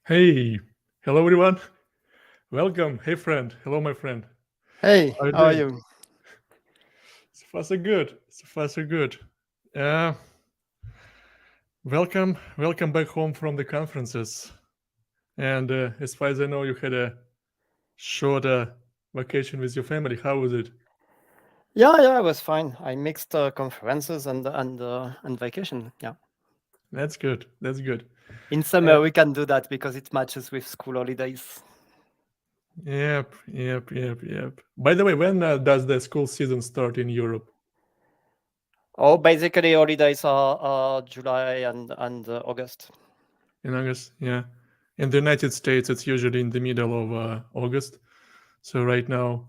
Hey, hello everyone. Welcome. Hey friend. Hello my friend. Hey, How are you how are doing? you? So far so good. So far so good. Uh, welcome back home from the conferences. And as far as I know, you had a short vacation with your family. How was it? Yeah, it was fine. I mixed conferences and vacation. Yeah, That's good. That's good. in summer we can do that because it matches with school holidays. Yep. By the way, when does the school season start in Europe? Oh, basically holidays are July and August. In August? Yeah. In the United States, it's usually in the middle of August. So right now,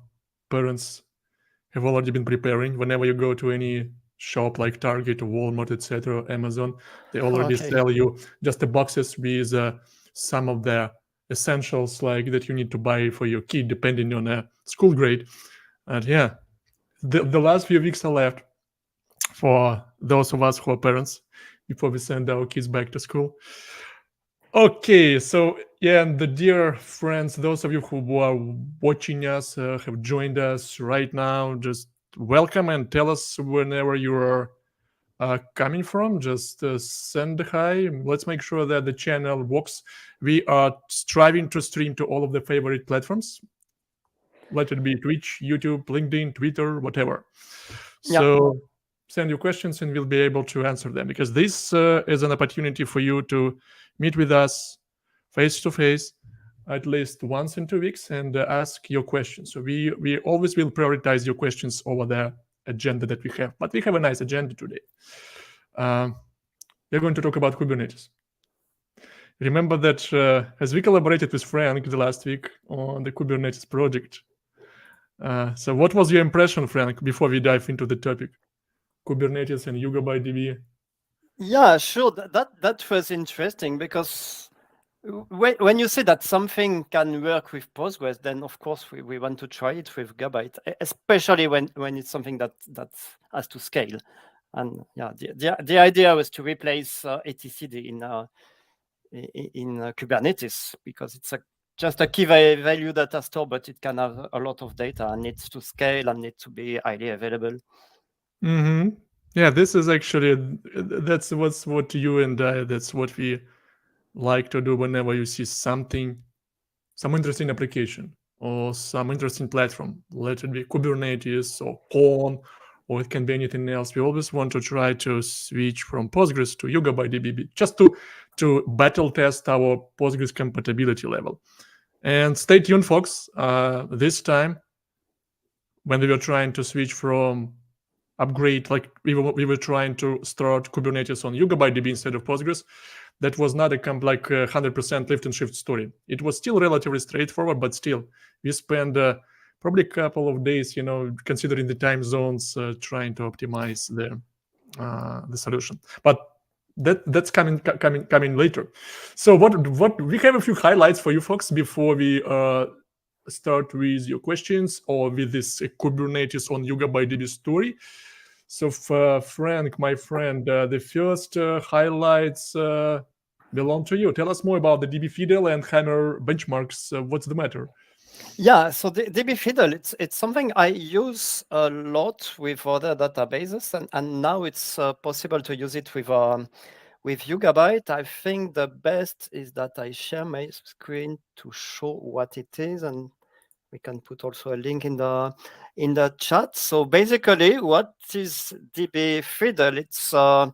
parents have already been preparing. Whenever you go to any shop like Target or Walmart, etc., Amazon, they already Okay. sell you just the boxes with some of the essentials like that you need to buy for your kid, depending on a school grade. And yeah, the last few weeks are left for those of us who are parents before we send our kids back to school. Okay, so yeah, and the dear friends, those of you who are watching us, have joined us right now, just welcome and tell us whenever you are coming from. Just send a hi. Let's make sure that the channel works. We are striving to stream to all of the favorite platforms. Let it be Twitch, YouTube, LinkedIn, Twitter, whatever. Yeah, So send your questions and we'll be able to answer them because this is an opportunity for you to meet with us face to face at least once in 2 weeks and ask your questions. So we always will prioritize your questions over the agenda that we have. But we have a nice agenda today. Um, we're going to talk about Kubernetes. Remember that as we collaborated with Frank the last week on the Kubernetes project. So what was your impression, Frank, before we dive into the topic? Kubernetes and YugabyteDB. yeah, sure. That was interesting because when you say that something can work with Postgres, then of course we want to try it with Yugabyte, especially when it's something that has to scale. And yeah, the idea was to replace etcd in Kubernetes because it's just a key value data store, but it can have a lot of data and needs to scale and needs to be highly available. Mm-hmm. Yeah, this is actually that's what you and I. That's what we like to do whenever you see something, some interesting application or some interesting platform. Let it be Kubernetes or Corn, or it can be anything else. We always want to try to switch from Postgres to YugabyteDB just to battle test our Postgres compatibility level. And stay tuned, folks. This time, when we were trying to switch from upgrade, like we were trying to start Kubernetes on YugabyteDB instead of Postgres, that was not a 100% lift and shift story. It was still relatively straightforward, but still, we spent probably a couple of days, considering the time zones, trying to optimize the solution. But that's coming later. So what we have a few highlights for you folks before we start with your questions or with this Kubernetes on YugabyteDB story. So, Frank, my friend, the first highlights belong to you. Tell us more about the DB Fidel and Hammer benchmarks. What's the matter? Yeah, so the DB Fiddle, it's something I use a lot with other databases, and now it's possible to use it with Yugabyte. I think the best is that I share my screen to show what it is, and we can put also a link in the chat. So basically, what is DB Fiddle? It's an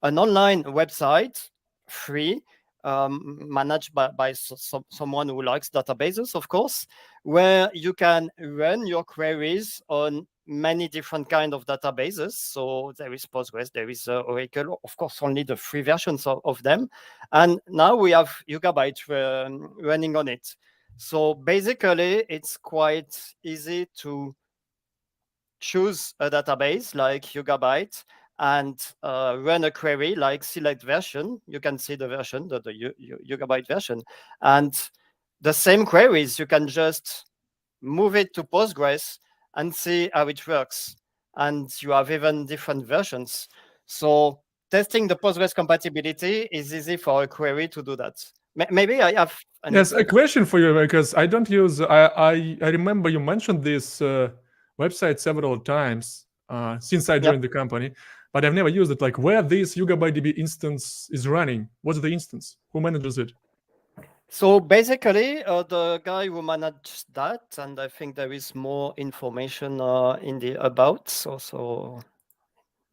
online website, free, managed by someone who likes databases, of course, where you can run your queries on many different kind of databases. So there is Postgres, there is Oracle, of course, only the free versions of them. And now we have Yugabyte running on it. So basically, it's quite easy to choose a database like Yugabyte and run a query like select version. You can see the version, the Yugabyte version. And the same queries, you can just move it to Postgres and see how it works. And you have even different versions. So testing the Postgres compatibility is easy for a query to do that. Maybe I have an Yes, a question for you, because I don't use. I remember you mentioned this website several times since I joined the company, but I've never used it. Like, where this YugabyteDB instance is running? What's the instance? Who manages it? So basically, the guy who manages that, and I think there is more information in the about. So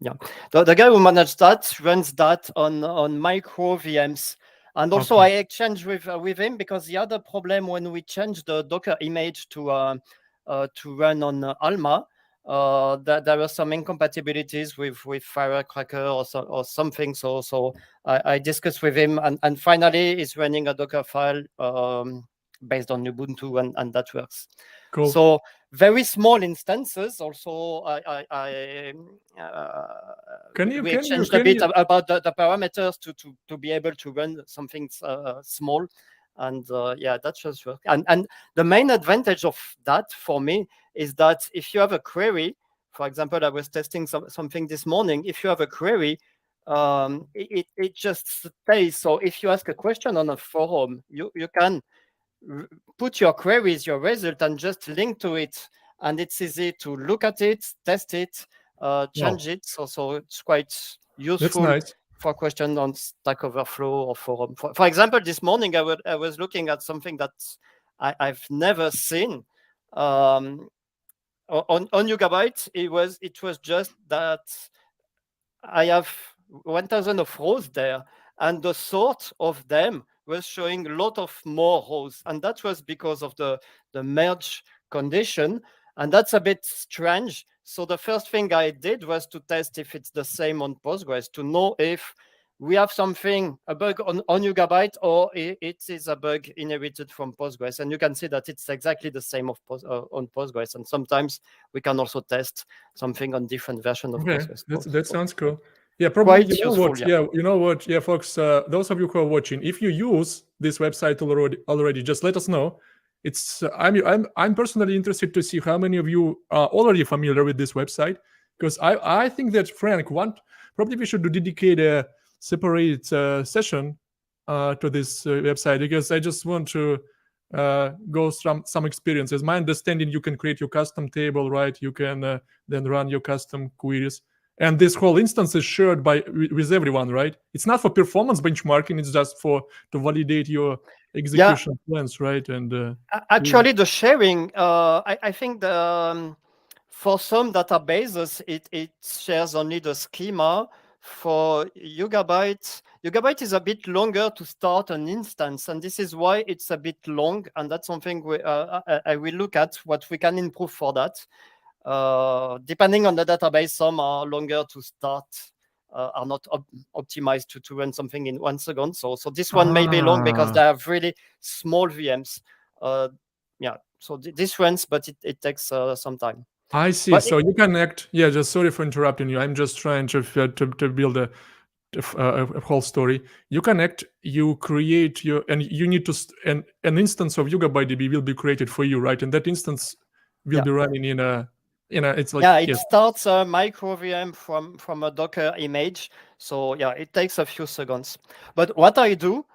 yeah, the guy who manages that runs that on micro VMs. And also, I exchanged with him, because the other problem when we changed the Docker image to run on Alma, that there were some incompatibilities with Firecracker or something. So I discussed with him, and finally, he's running a Docker file based on Ubuntu, and that works. Cool. So very small instances. Also, we exchanged a bit about the parameters to be able to run something small, and yeah, that just works. And the main advantage of that for me is that if you have a query, for example, I was testing something this morning. If you have a query, it just stays. So if you ask a question on a forum, you can put your queries, your result, and just link to it, and it's easy to look at it, test it, change it. So it's quite useful for questions on Stack Overflow or forum. For example, this morning I was looking at something that I've never seen on Yugabyte. It was just that I have 1,000 of rows there, and the sort of them was showing a lot of more rows, and that was because of the merge condition, and that's a bit strange. So the first thing I did was to test if it's the same on Postgres, to know if we have a bug on Yugabyte, or it is a bug inherited from Postgres. And you can see that it's exactly the same on Postgres. And sometimes we can also test something on different versions of Postgres. That sounds cool. Yeah, probably. Quite useful, you know what? Yeah, folks, those of you who are watching, if you use this website already, just let us know. It's I'm personally interested to see how many of you are already familiar with this website, because I think that Franck, probably we should dedicate a separate session to this website, because I just want to go through some experiences. My understanding, you can create your custom table, right? You can then run your custom queries, and this whole instance is shared with everyone, right? It's not for performance benchmarking; it's just to validate your execution plans, right? And actually, the sharing, I think for some databases, it shares only the schema. For Yugabyte is a bit longer to start an instance, and this is why it's a bit long, and that's something I will look at what we can improve for that. Depending on the database, some are longer to start, are not optimized to run something in 1 second. So this one may be long because they have really small VMs. So this runs, but it takes some time. I see. But so you connect. Yeah, just sorry for interrupting you. I'm just trying to build a whole story. You connect, you create and you need to an instance of YugabyteDB will be created for you, right? And that instance will be running in a it's like it starts a micro VM from a Docker image. So yeah, it takes a few seconds. But what I do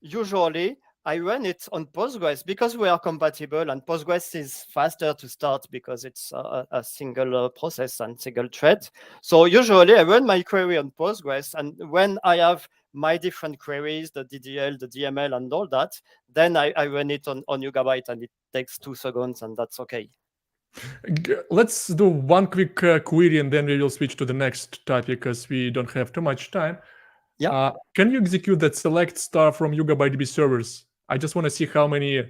usually, I run it on Postgres because we are compatible, and Postgres is faster to start because it's a single process and single thread. So usually I run my query on Postgres, and when I have my different queries, the DDL, the DML, and all that, then I run it on Yugabyte, and it takes 2 seconds, and that's okay. Let's do one quick query, and then we will switch to the next topic because we don't have too much time. Yeah. Can you execute that select star from YugabyteDB servers? I just want to see how many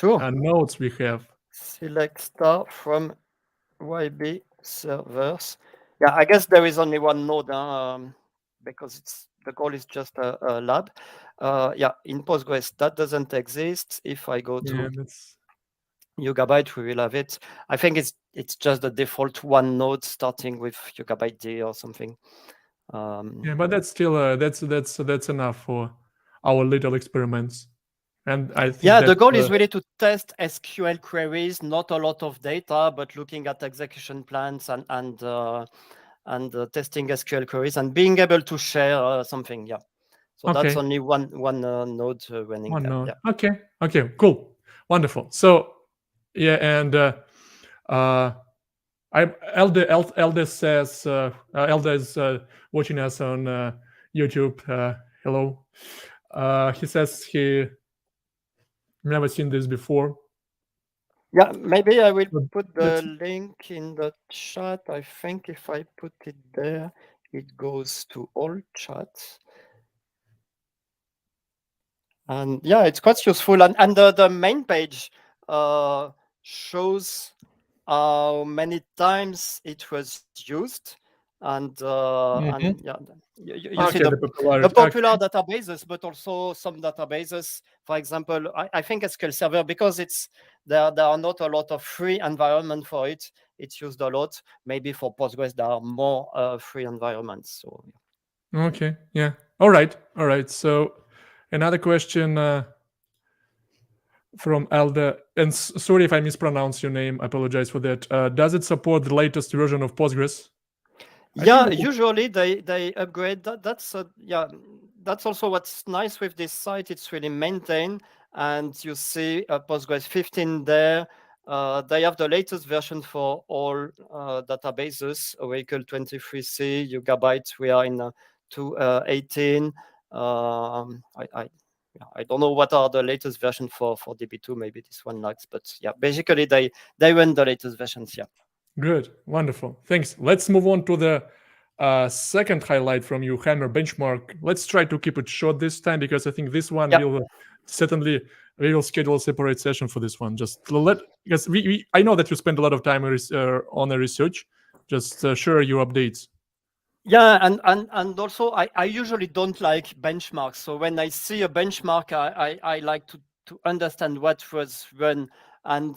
nodes we have. Select star from YB servers. Yeah, I guess there is only one node because the goal is just a lab. In Postgres, that doesn't exist. If I go to Yugabyte, we will have it. I think it's just the default one node starting with Yugabyte D or something. But that's still that's enough for our little experiments. And I think the goal is really to test SQL queries, not a lot of data, but looking at execution plans and testing SQL queries and being able to share something. Yeah. So that's only one node running One there. node. Yeah. Okay, cool, wonderful. So yeah, and Elder says Elder is watching us on YouTube. Hello. He says he never seen this before. Yeah, maybe I will But put the link in the chat. I think if I put it there, it goes to all chats. And yeah, it's quite useful. And the main page shows how many times it was used. And yeah, you see Okay, the popularity. popular databases, but also some databases. For example, I think SQL Server, because there are not a lot of free environment for it. It's used a lot. Maybe for Postgres there are more free environments. So Okay, yeah. All right. So another question from Elder, and sorry if I mispronounce your name. I apologize for that. Does it support the latest version of Postgres? Yeah, usually they upgrade. That's also what's nice with this site. It's really maintained, and you see Postgres 15 there. They have the latest version for all databases. Oracle 23c, Yugabyte. We are in 2.18. I don't know what are the latest version for DB2. Maybe this one lacks, but yeah, basically they run the latest versions. Yeah. Good, wonderful, thanks. Let's move on to the second highlight from you, Hammer benchmark. Let's try to keep it short this time, because I think this one will certainly, we will schedule a separate session for this one. Just because I know that you spend a lot of time on the research. Just share your updates. Yeah, and also I usually don't like benchmarks. So when I see a benchmark, I like to understand what was run, and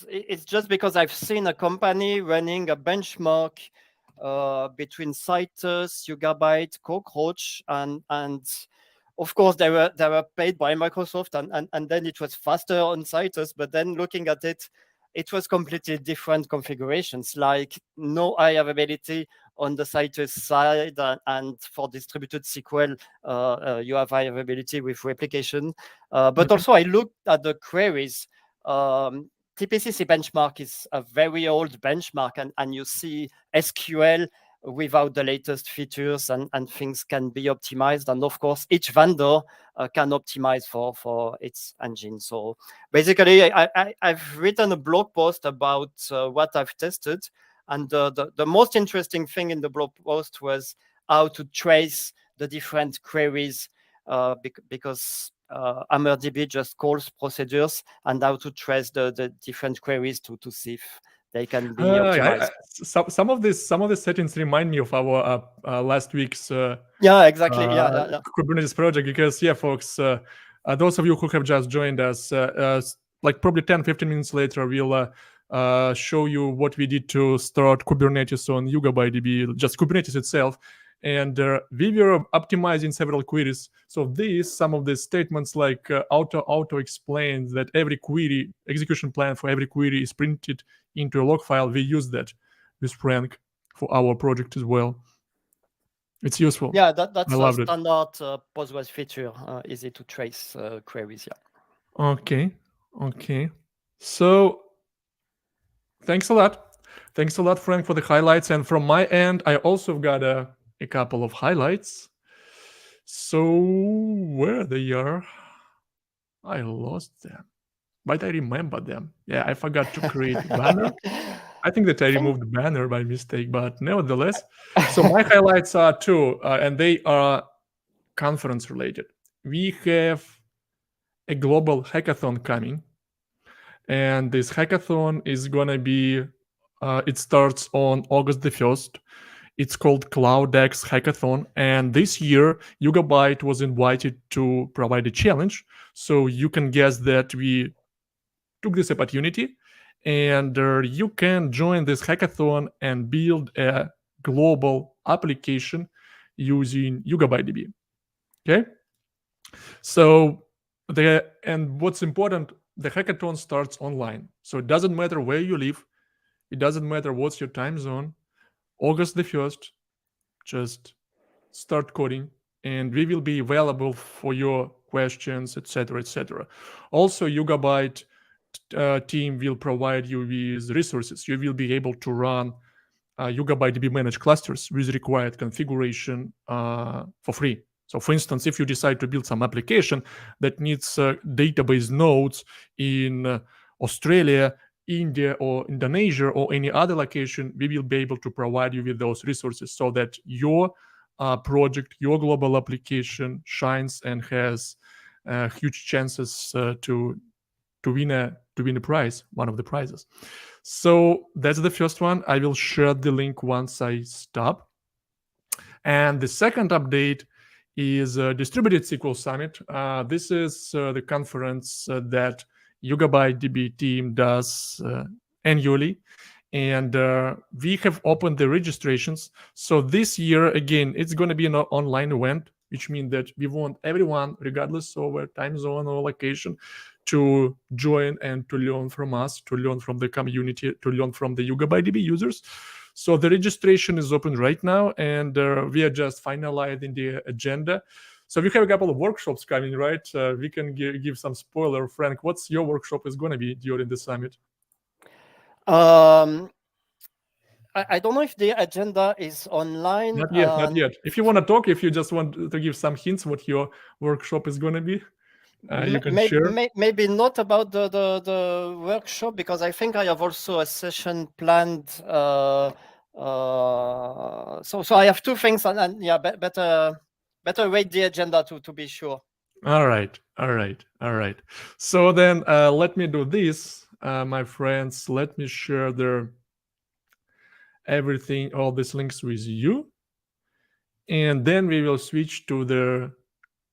it's just because I've seen a company running a benchmark between Citus, Yugabyte, Cockroach, and of course they were paid by Microsoft, and then it was faster on Citus, but then looking at it, it was completely different configurations, like no high availability on the Citus side, and for distributed SQL, you have high availability with replication. But also I looked at the queries. TPCC benchmark is a very old benchmark, and you see SQL without the latest features, and things can be optimized. And of course, each vendor can optimize for its engine. So basically, I've written a blog post about what I've tested. And the most interesting thing in the blog post was how to trace the different queries, because HammerDB just calls procedures, and how to trace the different queries to see if they can be optimized. Some of the settings remind me of our last week's yeah, exactly. Yeah. Kubernetes project, because folks, those of you who have just joined us, like probably 10-15 minutes later, we'll show you what we did to start Kubernetes on YugabyteDB, just Kubernetes itself. And we were optimizing several queries. So some of the statements like auto explains that every query execution plan for every query is printed into a log file. We use that with Franck for our project as well. It's useful. Yeah, that's a standard Postgres feature, easy to trace queries. Yeah. Okay. So thanks a lot, Franck, for the highlights. And from my end, I also got a couple of highlights. So where they are, I lost them, but I remember them. Yeah, I forgot to create a banner. I think that I removed the banner by mistake, but nevertheless. So my highlights are two, and they are conference related. We have a global hackathon coming, and this hackathon is gonna be, it starts on August the 1st. It's called CloudX Hackathon, and this year Yugabyte was invited to provide a challenge. So you can guess that we took this opportunity, and you can join this hackathon and build a global application using YugabyteDB. Okay. So and what's important, the hackathon starts online. So it doesn't matter where you live. It doesn't matter what's your time zone. August the 1st, just start coding, and we will be available for your questions, etc., etc. Also, Yugabyte team will provide you with resources. You will be able to run YugabyteDB managed clusters with required configuration for free. So for instance, if you decide to build some application that needs database nodes in Australia, India, or Indonesia, or any other location, we will be able to provide you with those resources so that your project, your global application shines and has huge chances to win a prize, one of the prizes. So that's the first one. I will share the link once I stop. And the second update is Distributed SQL Summit. This is the conference that YugabyteDB team does annually. And we have opened the registrations. So this year, again, it's going to be an online event, which means that we want everyone, regardless of where time zone or location, to join and to learn from us, to learn from the community, to learn from the YugabyteDB users. So the registration is open right now, and we are just finalizing the agenda. So we have a couple of workshops coming, right? We can give some spoiler. Franck, what's your workshop is going to be during the summit? I don't know if the agenda is online. Not yet, not yet. If you want to talk, if you just want to give some hints what your workshop is going to be, you can share. Maybe not about the workshop, because I think I have also a session planned. So I have two things, and yeah, better read the agenda to be sure. All right. So then let me do this, my friends. Let me share everything, all these links with you. And then we will switch to the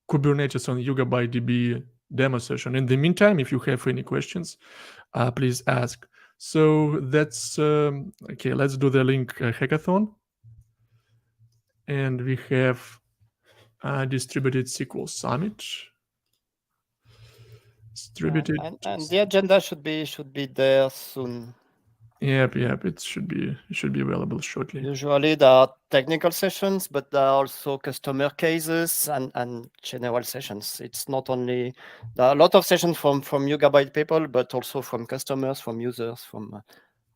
Kubernetes on YugabyteDB demo session. In the meantime, if you have any questions, please ask. So that's, okay, let's do the link hackathon. And we have Distributed SQL Summit. Distributed. And the agenda should be there soon. Yep. It should be available shortly. Usually there are technical sessions, but there are also customer cases and general sessions. It's not only, there are a lot of sessions from Yugabyte people, but also from customers, from users, from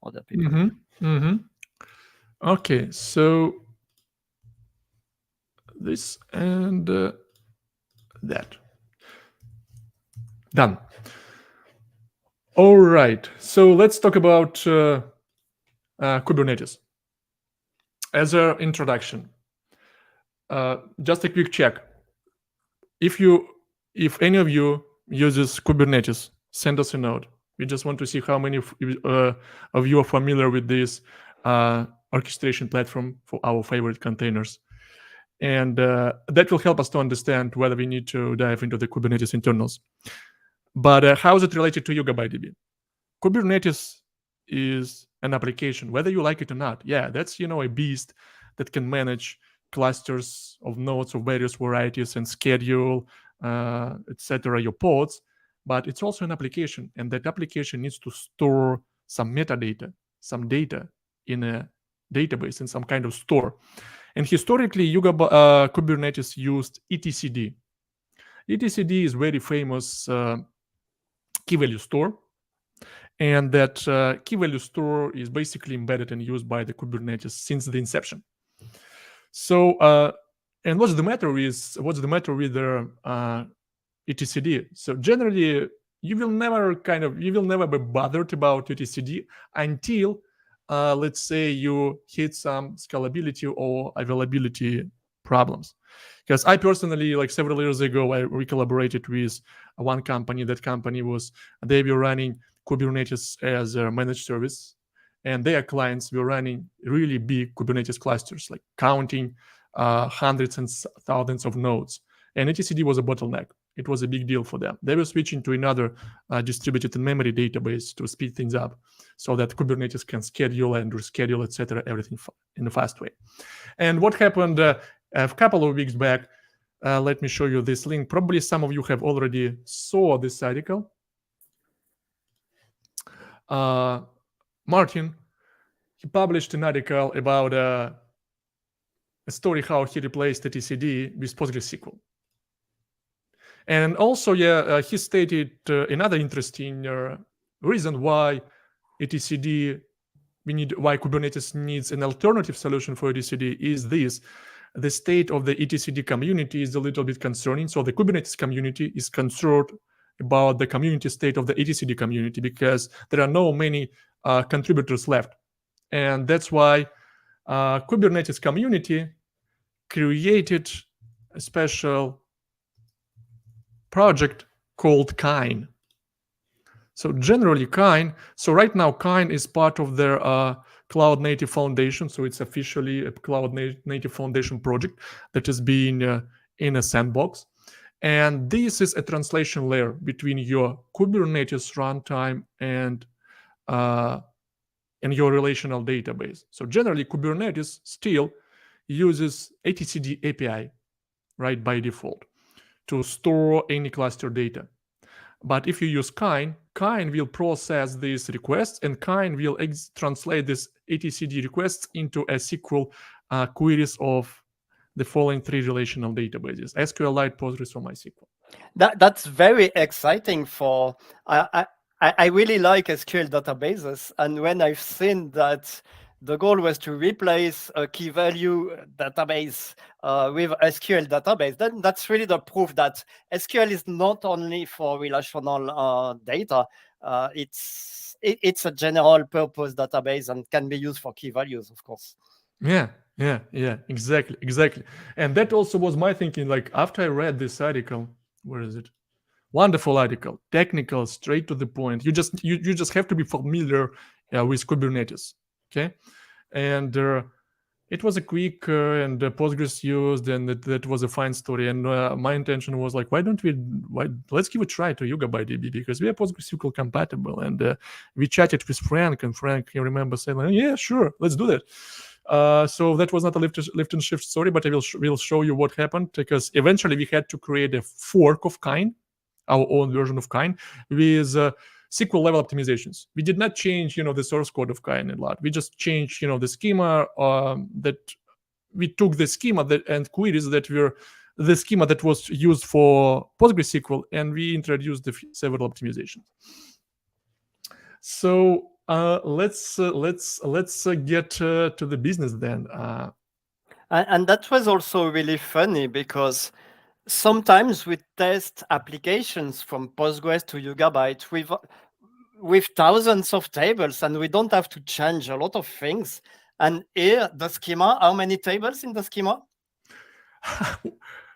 other people. Okay, so this and that. Done. All right, so let's talk about Kubernetes. As an introduction, just a quick check. If any of you uses Kubernetes, send us a note. We just want to see how many of you are familiar with this orchestration platform for our favorite containers. And that will help us to understand whether we need to dive into the Kubernetes internals. But how is it related to YugabyteDB? Kubernetes is an application, whether you like it or not. Yeah, that's a beast that can manage clusters of nodes of various varieties and schedule, etc., your pods. But it's also an application, and that application needs to store some metadata, some data in a database, in some kind of store. And historically, Kubernetes used etcd. etcd is very famous key value store. And that key value store is basically embedded and used by the Kubernetes since the inception. So, and what's the matter with the etcd? So generally, you will never be bothered about etcd until, let's say, you hit some scalability or availability problems. Because I personally, like several years ago, we collaborated with one company. That company they were running Kubernetes as a managed service, and their clients were running really big Kubernetes clusters, like counting hundreds and thousands of nodes. And etcd was a bottleneck. It was a big deal for them. They were switching to another distributed in-memory database to speed things up, so that Kubernetes can schedule and reschedule, etc., everything in a fast way. And what happened a couple of weeks back? Let me show you this link. Probably some of you have already saw this article. Martin, he published an article about a story how he replaced etcd with PostgreSQL. And also, he stated another interesting reason why etcd why Kubernetes needs an alternative solution for etcd is this: the state of the etcd community is a little bit concerning. So the Kubernetes community is concerned about the community state of the etcd community because there are no many contributors left, and that's why Kubernetes community created a special project called Kine. So generally Kine, so right now Kine is part of their Cloud Native Foundation. So it's officially a Cloud Native Foundation project that is being in a sandbox. And this is a translation layer between your Kubernetes runtime and your relational database. So generally Kubernetes still uses etcd API, right, by default, to store any cluster data. But if you use Kine, Kine will process these requests, and Kine will translate these etcd requests into a SQL queries of the following three relational databases: SQLite, Postgres, or MySQL. That's very exciting for... I really like SQL databases, and when I've seen that the goal was to replace a key value database with SQL database, then that's really the proof that SQL is not only for relational data. It's a general purpose database and can be used for key values, of course. Yeah, exactly. And that also was my thinking. Like after I read this article, where is it? Wonderful article, technical, straight to the point. You just have to be familiar with Kubernetes, okay? And it was a quick and Postgres used, and that was a fine story. And my intention was like, let's give a try to YugabyteDB because we are PostgreSQL compatible. And we chatted with Franck, and Franck, you remember, saying, yeah, sure, let's do that. So that was not a lift and shift story, but I will show you what happened, because eventually we had to create a fork of Kine, our own version of Kine, with SQL level optimizations. We did not change, the source code of Kine a lot. We just changed, the schema that we took the schema and queries that were the schema that was used for PostgreSQL, and we introduced several optimizations. So let's get to the business then. And that was also really funny because sometimes we test applications from Postgres to Yugabyte with thousands of tables, and we don't have to change a lot of things. And here, the schema, how many tables in the schema?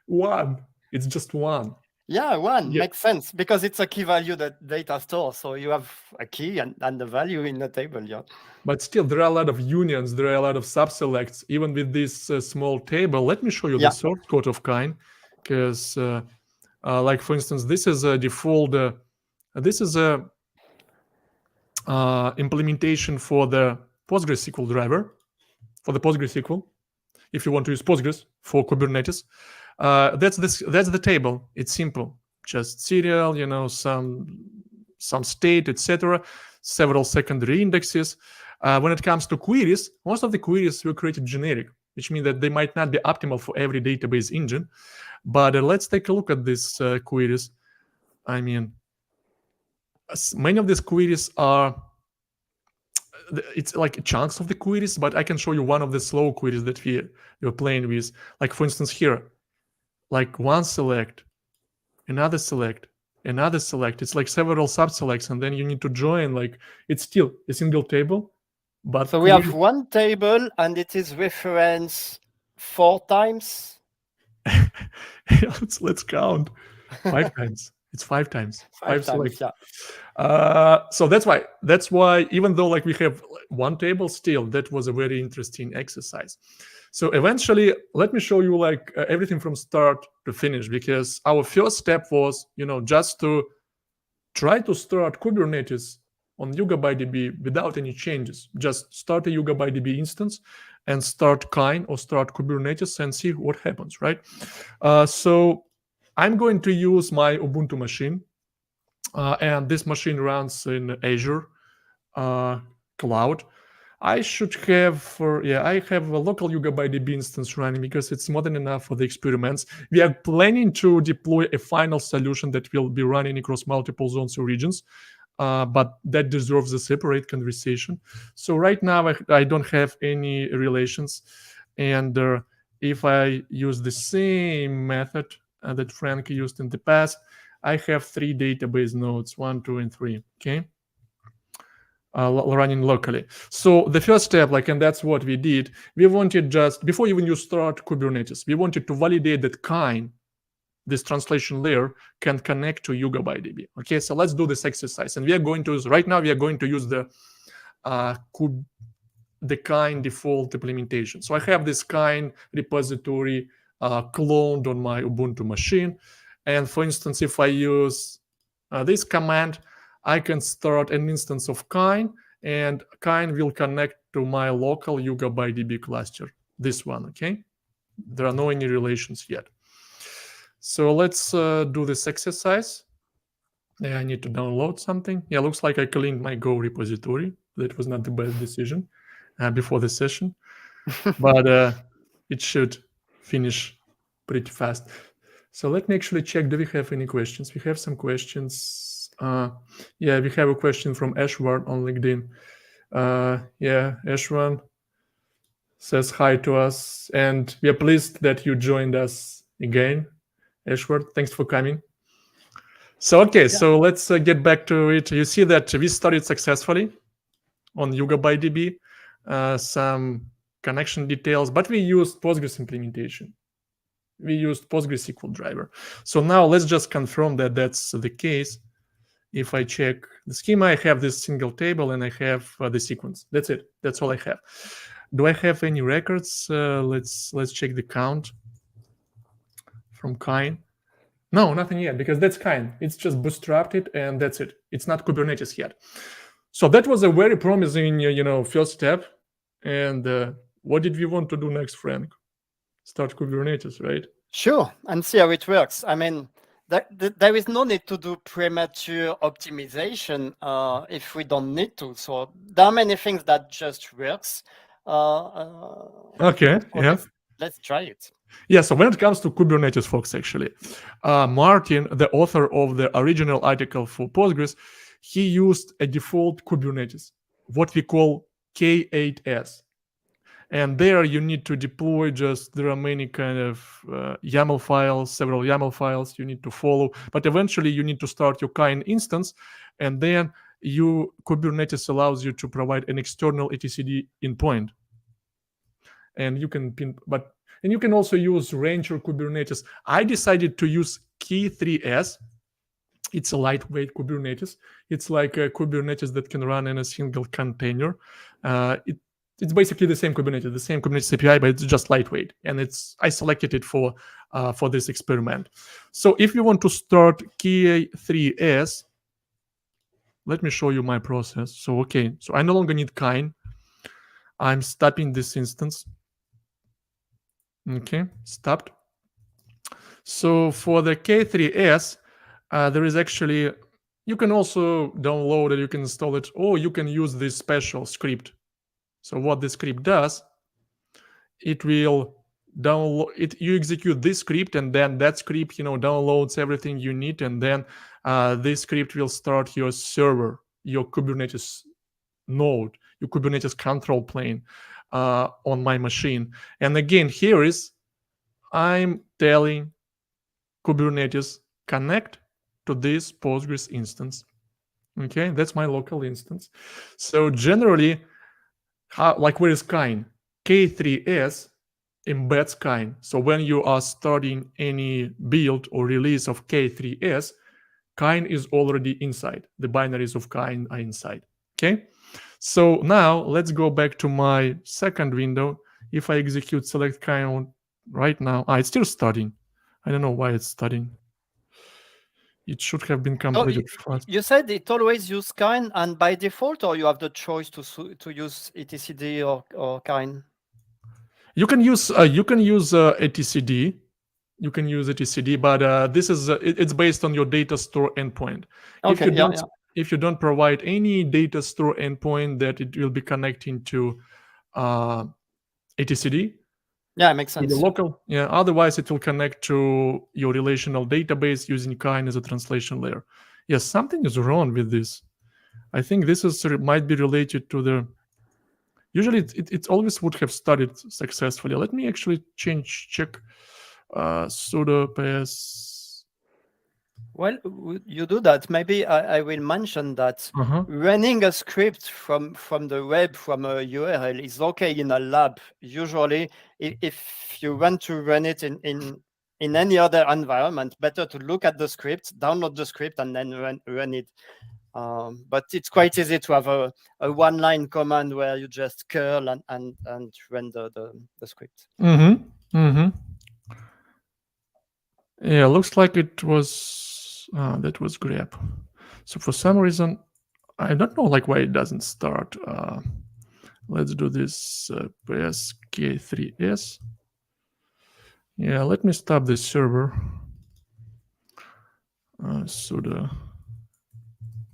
One. It's just one. Yeah, one. Yeah. Makes sense, because it's a key value that data store. So you have a key and the value in the table, yeah. But still, there are a lot of unions, there are a lot of subselects, even with this small table. Let me show you the source code of Kine, because like, for instance, this is a default, this is a implementation for the PostgreSQL driver, for the PostgreSQL, if you want to use Postgres for Kubernetes. That's the table. It's simple, just serial, some state, etc., several secondary indexes. When it comes to queries, most of the queries were created generic, which means that they might not be optimal for every database engine. But let's take a look at these queries. I mean, many of these queries are, it's like chunks of the queries, but I can show you one of the slow queries that we're playing with. Like, for instance, here, like one select, another select, another select. It's like several subselects, and then you need to join. Like, it's still a single table. But so we have one table, and it is referenced 4 times. Let's count. 5 times. It's 5 times. 5 selects. Yeah. So that's why even though like we have one table, still that was a very interesting exercise. So eventually, let me show you like everything from start to finish, because our first step was, just to try to start Kubernetes on YugabyteDB without any changes. Just start a YugabyteDB instance and start Kine or start Kubernetes and see what happens, right? So I'm going to use my Ubuntu machine, and this machine runs in Azure cloud. I should have, I have a local YugabyteDB instance running because it's modern enough for the experiments. We are planning to deploy a final solution that will be running across multiple zones or regions, but that deserves a separate conversation. So right now, I don't have any relations. And if I use the same method that Franck used in the past, I have 3 database nodes, 1, 2, and 3, okay? Running locally. So the first step, and that's what we did, we wanted just, before even you start Kubernetes, we wanted to validate that kind, this translation layer, can connect to YugabyteDB. Okay, so let's do this exercise. And we are going to use, right now, we are going to use the kind default implementation. So I have this kind repository cloned on my Ubuntu machine. And for instance, if I use this command, I can start an instance of kind, and kind will connect to my local YugabyteDB cluster, this one, okay? There are no any relations yet. So let's do this exercise. Yeah, I need to download something. Yeah, looks like I cleaned my Go repository. That was not the best decision before the session, but it should finish pretty fast. So let me actually check, do we have any questions? We have some questions. Yeah, we have a question from Ashward on LinkedIn. Yeah, Ashward says hi to us, and we are pleased that you joined us again. Ashward, thanks for coming. So, okay, so let's get back to it. You see that we started successfully on YugabyteDB, some connection details, but we used Postgres implementation. We used PostgreSQL driver. So now let's just confirm that that's the case. If I check the schema, I have this single table and I have the sequence. That's it. That's all I have. Do I have any records? Let's check the count from kind. No, nothing yet, because that's kind. It's just bootstrapped it, and that's it. It's not Kubernetes yet. So that was a very promising, first step. And what did we want to do next, Franck? Start Kubernetes, right? Sure, and see how it works. I mean, there is no need to do premature optimization if we don't need to. So there are many things that just works. Okay, yeah. Let's try it. Yeah, so when it comes to Kubernetes, folks, actually, Martin, the author of the original article for Postgres, he used a default Kubernetes, what we call K8s. And there you need to deploy there are many kind of YAML files, several YAML files you need to follow. But eventually you need to start your kind instance. And then Kubernetes allows you to provide an external etcd endpoint. And you can and you can also use Rancher Kubernetes. I decided to use K3s. It's a lightweight Kubernetes. It's like a Kubernetes that can run in a single container. It's basically the same Kubernetes API, but it's just lightweight. And I selected it for this experiment. So if you want to start K3s, let me show you my process. So, okay, so I no longer need kind. I'm stopping this instance. Okay, stopped. So for the K3s, there is actually, you can also download it, you can install it, or you can use this special script. So what the script does, it will download it. You execute this script, and then that script, downloads everything you need, and then this script will start your server, your Kubernetes node, your Kubernetes control plane on my machine. And again, I'm telling Kubernetes connect to this Postgres instance. Okay, that's my local instance. So generally, where is kind? K3s embeds kind. So when you are starting any build or release of K3s, kind is already inside. The binaries of kind are inside. Okay. So now let's go back to my second window. If I execute select kind right now, it's still starting. I don't know why it's starting. It should have been completed fast. You said it always use kind, and by default, or you have the choice to use etcd or kind? You can use etcd. You can use etcd, but this is it's based on your data store endpoint. Okay, if you don't provide any data store endpoint, that it will be connecting to etcd. Yeah, it makes To the sense. local, yeah. Otherwise, it will connect to your relational database using Kine as a translation layer. Yes, something is wrong with this. I think this is might be related to the. Usually, it always would have started successfully. Let me actually check sudo ps. Well, you do that. Maybe I will mention that running a script from the web, from a URL, is okay in a lab. Usually, if you want to run it in any other environment, better to look at the script, download the script, and then run it. But it's quite easy to have a one-line command where you just curl and run the script. Yeah, looks like it was that was grep. So for some reason, I don't know like why it doesn't start. Let's do this PSK3S. Yeah, let me stop this server. Sudo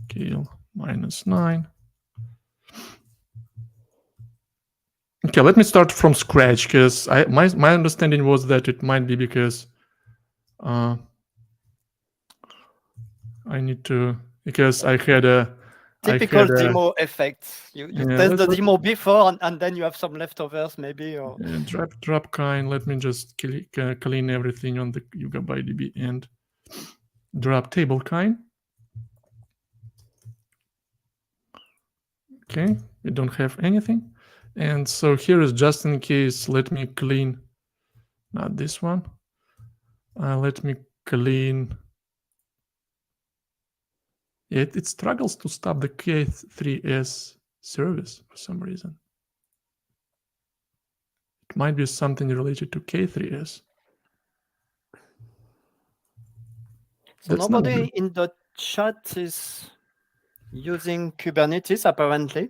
kill -9. Okay, let me start from scratch because my understanding was that it might be because I need to, because I had a typical demo effect. You test the demo before and then you have some leftovers maybe. Or drop Kine. Let me just clean everything on the YugabyteDB and drop table Kine. Okay, we don't have anything. And so here is just in case, let me clean, not this one. Let me clean. It struggles to stop the K3S service for some reason. It might be something related to K3S. So nobody in the chat is using Kubernetes apparently.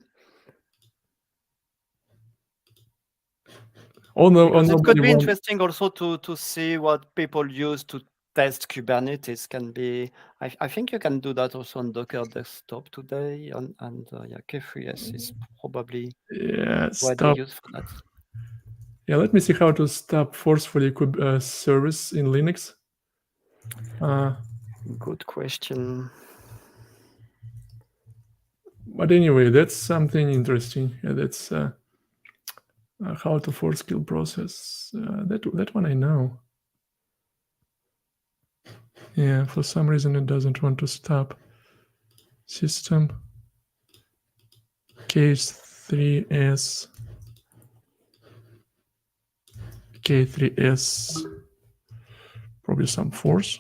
Oh no! Because it could be interesting also to see what people use to test Kubernetes. Can be. I think you can do that also on Docker desktop today, and yeah, K3S is probably widely used for that. Yeah, let me see how to stop forcefully service in Linux. Good question. But anyway, that's something interesting. Yeah, that's how to force kill process. That one I know. Yeah, for some reason it doesn't want to stop. System case 3S K3S, probably some force.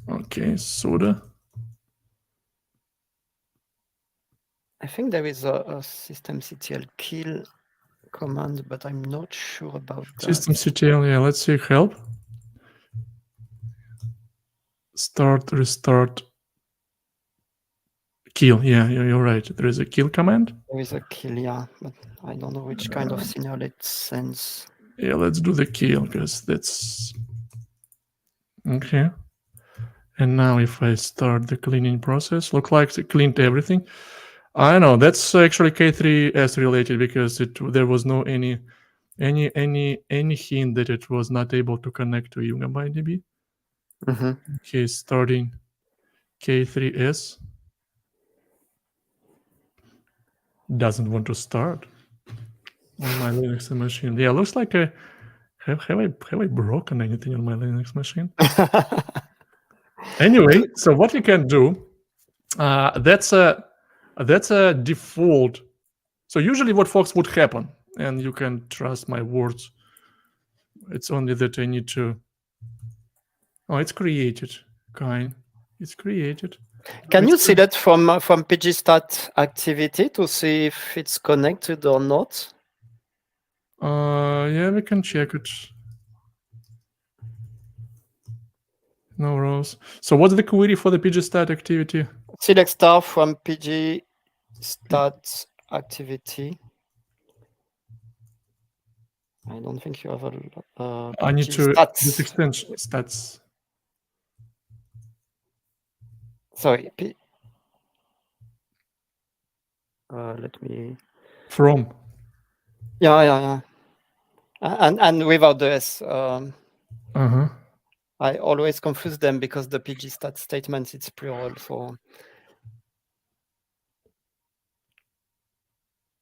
Okay, sudo. I think there is a systemctl kill command, but I'm not sure about that. Systemctl, yeah, let's see, help. Start, restart, kill. Yeah, you're right. There is a kill command. There is a kill, yeah, but I don't know which kind of signal it sends. Yeah, let's do the kill because that's okay. And now if I start the cleaning process, look like it cleaned everything. I know that's actually K3S related because there was no any hint that it was not able to connect to YugabyteDB. Okay, starting K3S. Doesn't want to start on my Linux machine. Yeah, looks like have I broken anything on my Linux machine? Anyway, so what you can do, that's a default. So usually what Fox would happen, and you can trust my words. It's only that I need to. Oh, it's created. Kine. It's created. Can you see that from pgstat activity to see if it's connected or not? Yeah, we can check it. No rows. So what's the query for the pgstat activity? Select star from pgstat activity. I don't think you have a I need to this extension stats. Sorry. Let me. From. Yeah. And without the S. Uh-huh. I always confuse them because the PG stat statement it's plural. So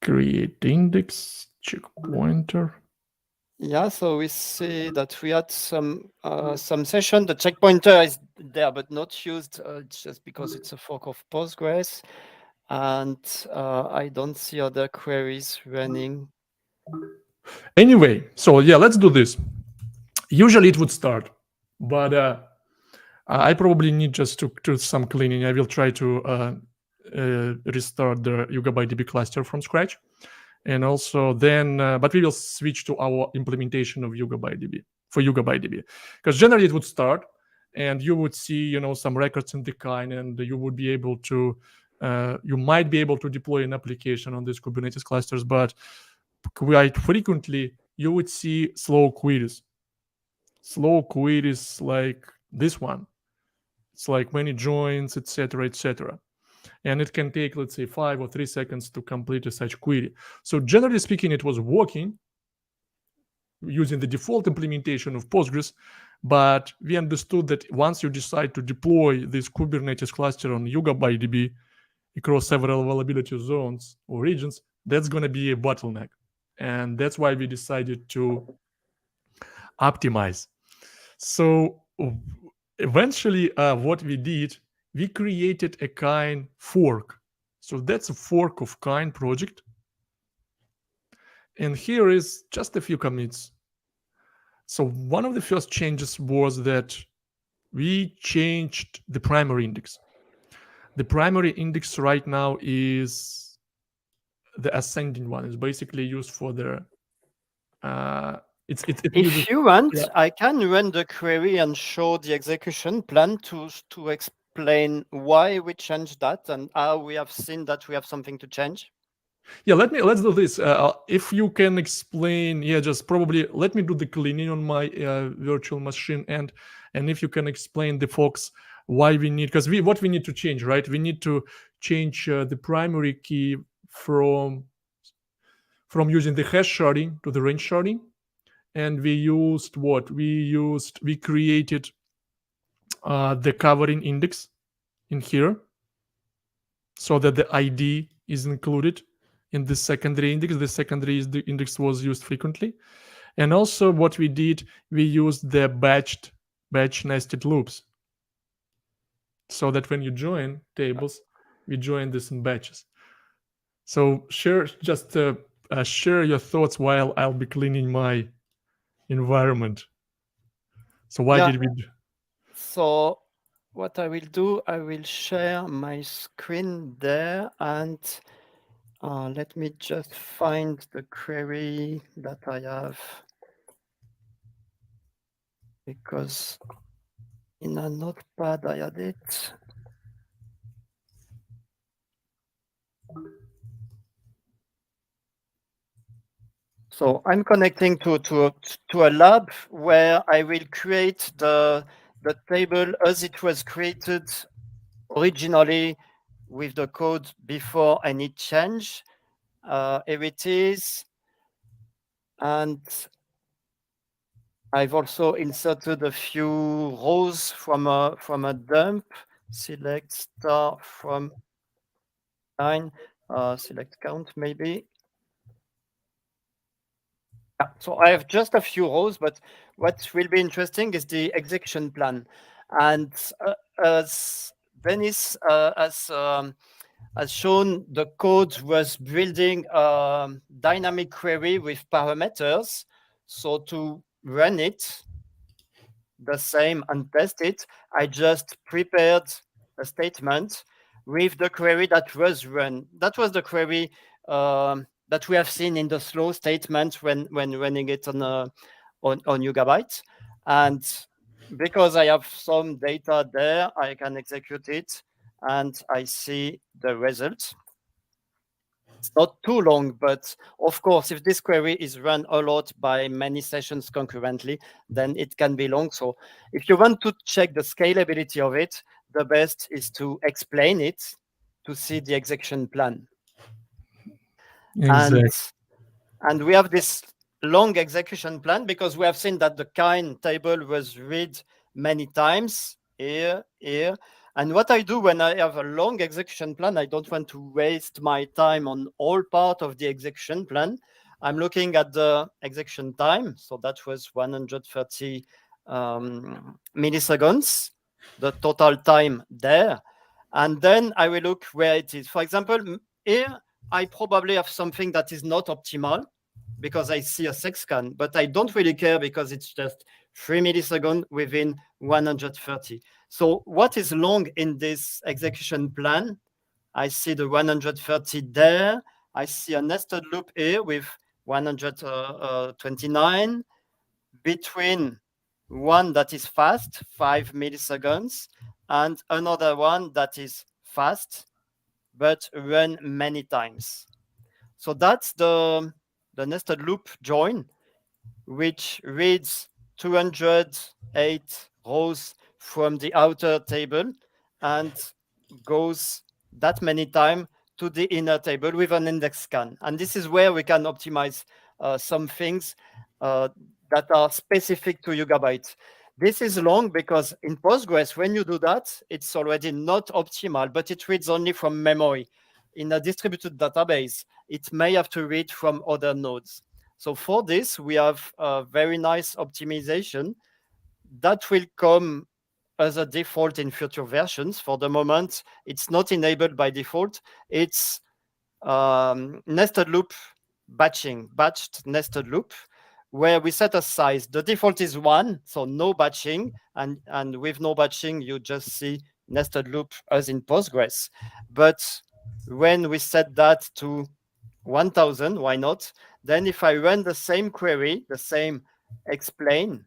Create index, check pointer. yeah, so we see that we had some session. The checkpointer is there but not used just because it's a fork of Postgres, and I don't see other queries running. Anyway, so yeah, let's do this. Usually it would start, but I probably need just to do some cleaning. I will try to restart the YugabyteDB cluster from scratch. And also then, but we will switch to our implementation of YugabyteDB for YugabyteDB, because generally it would start and you would see, some records in the kind, and you would be able to, you might be able to deploy an application on these Kubernetes clusters, but quite frequently you would see slow queries like this one. It's like many joins, etc., etc. And it can take, let's say, 5 or 3 seconds to complete a such query. So generally speaking, it was working using the default implementation of Postgres, but we understood that once you decide to deploy this Kubernetes cluster on YugabyteDB across several availability zones or regions, that's going to be a bottleneck. And that's why we decided to optimize. So eventually, what we did, we created a kind fork. So that's a fork of kind project. And here is just a few commits. So one of the first changes was that we changed the primary index. The primary index right now is the ascending one. It's basically used for the if you want, yeah, I can run the query and show the execution plan to explain why we changed that and how we have seen that we have something to change. Yeah, let's do this. If you can explain, just probably let me do the cleaning on my virtual machine, and if you can explain the folks why we need, because what we need to change, right? We need to change the primary key from using the hash sharding to the range sharding, and we used what? We created the covering index in here so that the ID is included in the secondary index. The secondary index was used frequently. And also what we did, we used the batch nested loops, so that when you join tables, we join this in batches. So share your thoughts while I'll be cleaning my environment. So why did we do? So what I will do, I will share my screen there, and let me just find the query that I have, because in a notepad I had it. So I'm connecting to a lab where I will create the table as it was created originally with the code before any change. Here it is. And I've also inserted a few rows from a dump. Select star from 9, select count maybe. Yeah, so I have just a few rows, but what will be interesting is the execution plan. And as Denis has shown, the code was building a dynamic query with parameters. So to run it the same and test it, I just prepared a statement with the query that was run. That was the query that we have seen in the slow statement when running it on Yugabyte. And because I have some data there, I can execute it and I see the result. It's not too long, but of course, if this query is run a lot by many sessions concurrently, then it can be long. So if you want to check the scalability of it, the best is to explain it to see the execution plan. Exactly. And we have this long execution plan because we have seen that the kind table was read many times here. And what I do when I have a long execution plan, I don't want to waste my time on all part of the execution plan. I'm looking at the execution time. So that was 130 milliseconds, the total time there. And then I will look where it is. For example, here, I probably have something that is not optimal because I see a sex scan, but I don't really care because it's just 3 milliseconds within 130. So what is long in this execution plan? I see the 130 there. I see a nested loop here with 129 between one that is fast, 5 milliseconds, and another one that is fast, but run many times. So that's the nested loop join, which reads 208 rows from the outer table and goes that many times to the inner table with an index scan. And this is where we can optimize some things that are specific to Yugabyte. This is long because in Postgres, when you do that, it's already not optimal, but it reads only from memory. In a distributed database, it may have to read from other nodes. So for this, we have a very nice optimization that will come as a default in future versions. For the moment, it's not enabled by default. It's nested loop batching, batched nested loop, where we set a size. The default is 1, so no batching. And with no batching, you just see nested loop as in Postgres. But when we set that to 1000, why not? Then if I run the same query, the same explain,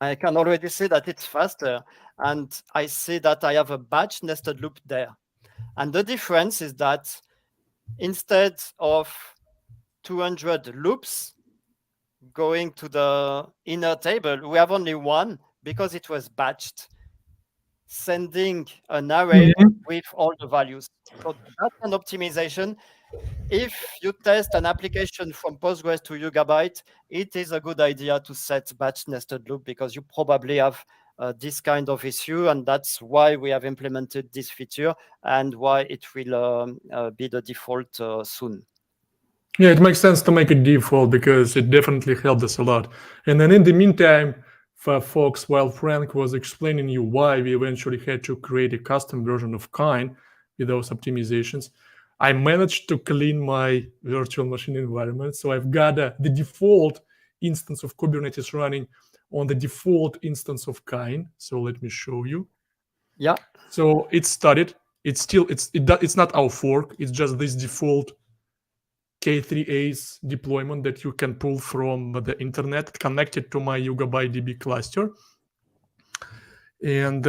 I can already see that it's faster. And I see that I have a batch nested loop there. And the difference is that instead of 200 loops going to the inner table, we have only one because it was batched, sending an array with all the values. So that's an optimization. If you test an application from Postgres to Yugabyte, it is a good idea to set batch nested loop because you probably have this kind of issue, and that's why we have implemented this feature and why it will be the default soon. Yeah, it makes sense to make it default because it definitely helped us a lot. And then in the meantime, for folks, while Franck was explaining you why we eventually had to create a custom version of Kine with those optimizations, I managed to clean my virtual machine environment. So I've got the default instance of Kubernetes running on the default instance of Kine. So let me show you. Yeah. So it started. It's not our fork. It's just this default K3A's deployment that you can pull from the internet connected to my YugabyteDB cluster. And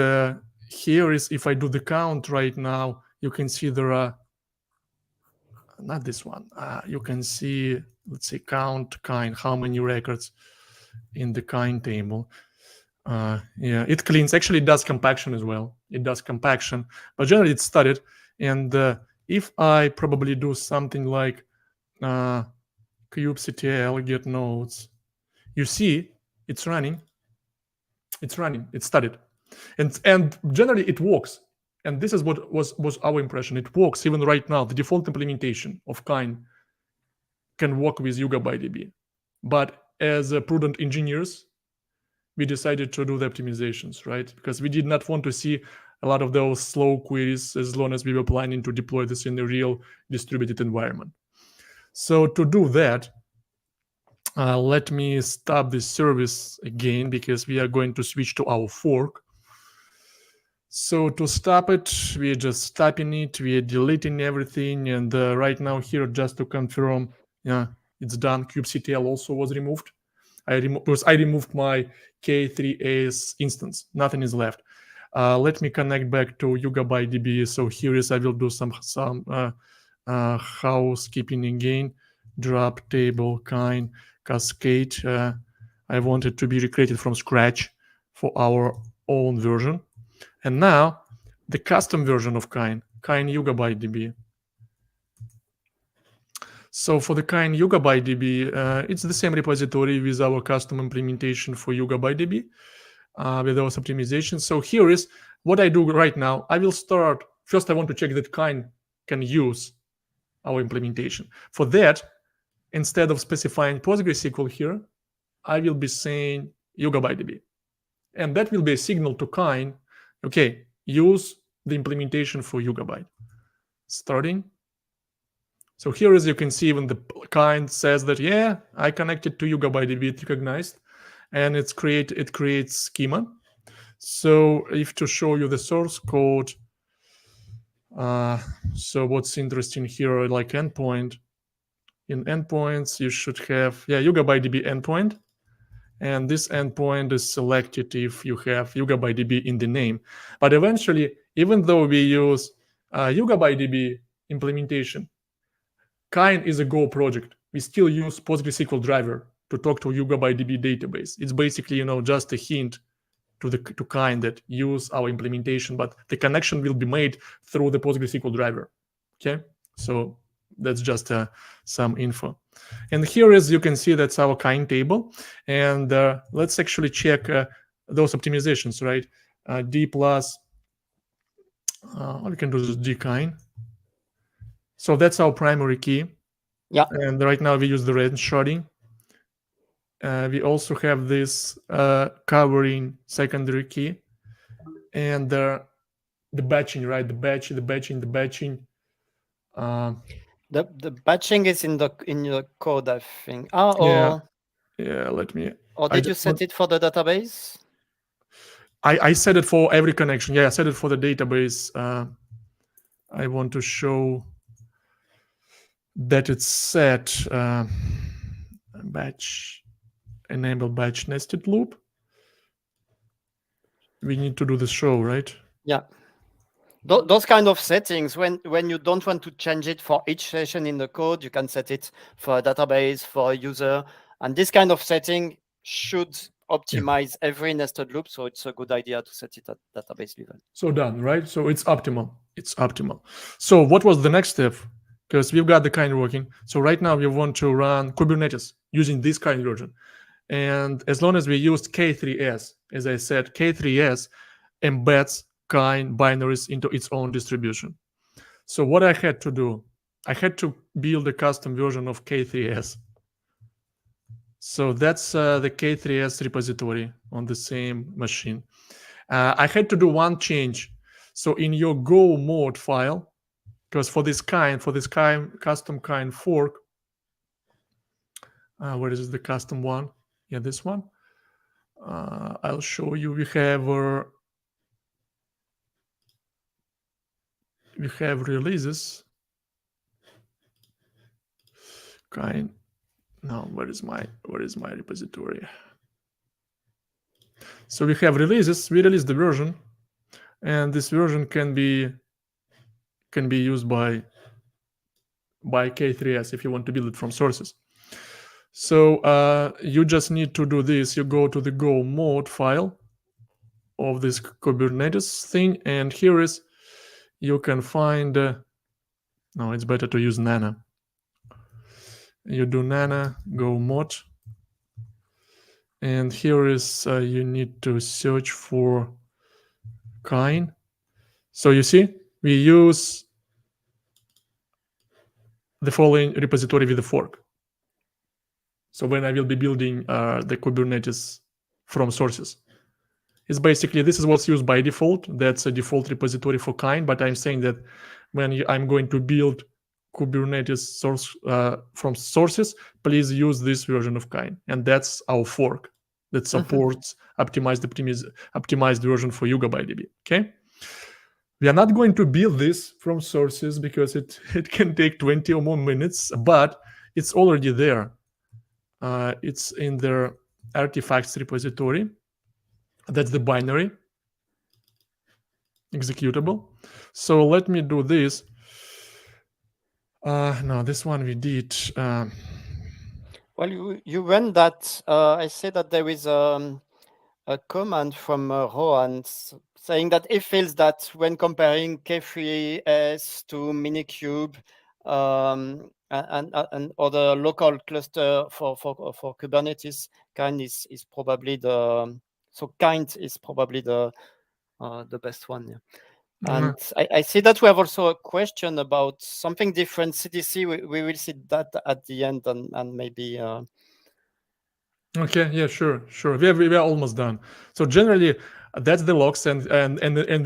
here is, if I do the count right now, you can see there are, not this one, you can see, let's say, count Kine, how many records in the Kine table. Yeah, it cleans. Actually, it does compaction as well. It does compaction, but generally it started. And if I probably do something like kubectl get nodes, you see it's running. It's running. It started, and generally it works. And this is what was our impression. It works even right now. The default implementation of Kine can work with YugabyteDB, but as prudent engineers, we decided to do the optimizations, right? Because we did not want to see a lot of those slow queries as long as we were planning to deploy this in a real distributed environment. So to do that, let me stop this service again because we are going to switch to our fork. So to stop it, we are just stopping it, we are deleting everything, and right now here, just to confirm, yeah, it's done. kubectl also was removed. I removed my K3A's instance. Nothing is left. Let me connect back to YugabyteDB. So here is, I will do some housekeeping again. Drop table Kine cascade. I want it to be recreated from scratch for our own version. And now the custom version of Kine YugabyteDB. So for the Kine YugabyteDB, it's the same repository with our custom implementation for YugabyteDB with those optimizations. So here is what I do right now. I will start, first I want to check that Kine can use our implementation. For that, instead of specifying PostgreSQL here, I will be saying YugabyteDB. And that will be a signal to Kine, okay, use the implementation for Yugabyte. Starting. So here, as you can see, even the Kine says that, yeah, I connected to YugabyteDB, it recognized, and it creates schema. So if to show you the source code, so what's interesting here, like endpoint, in endpoints, you should have, YugabyteDB endpoint. And this endpoint is selected if you have YugabyteDB in the name. But eventually, even though we use YugabyteDB implementation, Kine is a Go project. We still use PostgreSQL driver to talk to YugabyteDB database. It's basically, just a hint to Kine that use our implementation, but the connection will be made through the PostgreSQL driver. Okay, so that's just some info. And here, as you can see, that's our Kine table. And let's actually check those optimizations, right? D plus, we can do this D Kine. So that's our primary key. Yeah. And right now we use the range sharding. We also have this covering secondary key. And the batching, right? The batching. The batching is in your code, I think. Yeah, let me. Or did you set it for the database? I set it for every connection. Yeah, I set it for the database. I want to show that it's set batch, enable batch nested loop. We need to do the show, right? Yeah. Those kind of settings, when you don't want to change it for each session in the code, you can set it for a database, for a user. And this kind of setting should optimize every nested loop. So it's a good idea to set it at database level. So done, right? So it's optimal. So what was the next step? Because we've got the Kine working. So right now we want to run Kubernetes using this Kine version. And as long as we used K3s, as I said, K3s embeds Kine binaries into its own distribution. So what I had to do, I had to build a custom version of K3s. So that's the K3s repository on the same machine. I had to do one change. So in your Go mode file, because for this custom Kine fork, where is the custom one? Yeah, this one. I'll show you. We have releases. Kine. No, where is my repository? So we have releases. We release the version, and this version can be used by K3s if you want to build it from sources. So you just need to do this. You go to the Go mode file of this Kubernetes thing, and here is, you can find, no, it's better to use Nana. You do Nana, Go mod, and here is, you need to search for Kine. So you see, we use the following repository with the fork. So when I will be building the Kubernetes from sources, it's basically, this is what's used by default. That's a default repository for Kine, but I'm saying that when I'm going to build Kubernetes source from sources, please use this version of Kine. And that's our fork that supports optimized version for YugabyteDB, okay? We are not going to build this from sources because it can take 20 or more minutes, but it's already there. It's in their artifacts repository. That's the binary executable. So let me do this. No, this one we did. Well, you run that. I say that there is a command from Rohan saying that it feels that when comparing K3s to Minikube and other local cluster for Kubernetes, Kind is probably the best one. Yeah. And I see that we have also a question about something different. CDC, we will see that at the end and maybe. Okay, yeah, sure. We are almost done. So generally, that's the logs, and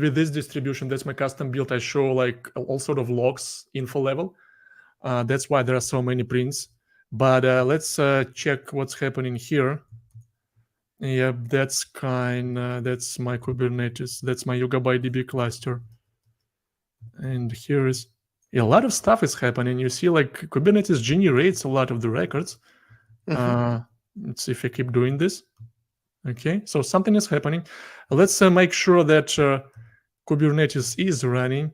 with this distribution, that's my custom build. I show like all sort of logs info level. That's why there are so many prints. But let's check what's happening here. Yeah, that's that's my Kubernetes. That's my YugabyteDB cluster. And here is a lot of stuff is happening. You see, like Kubernetes generates a lot of the records. Let's see if I keep doing this. Okay, so something is happening. Let's make sure that Kubernetes is running.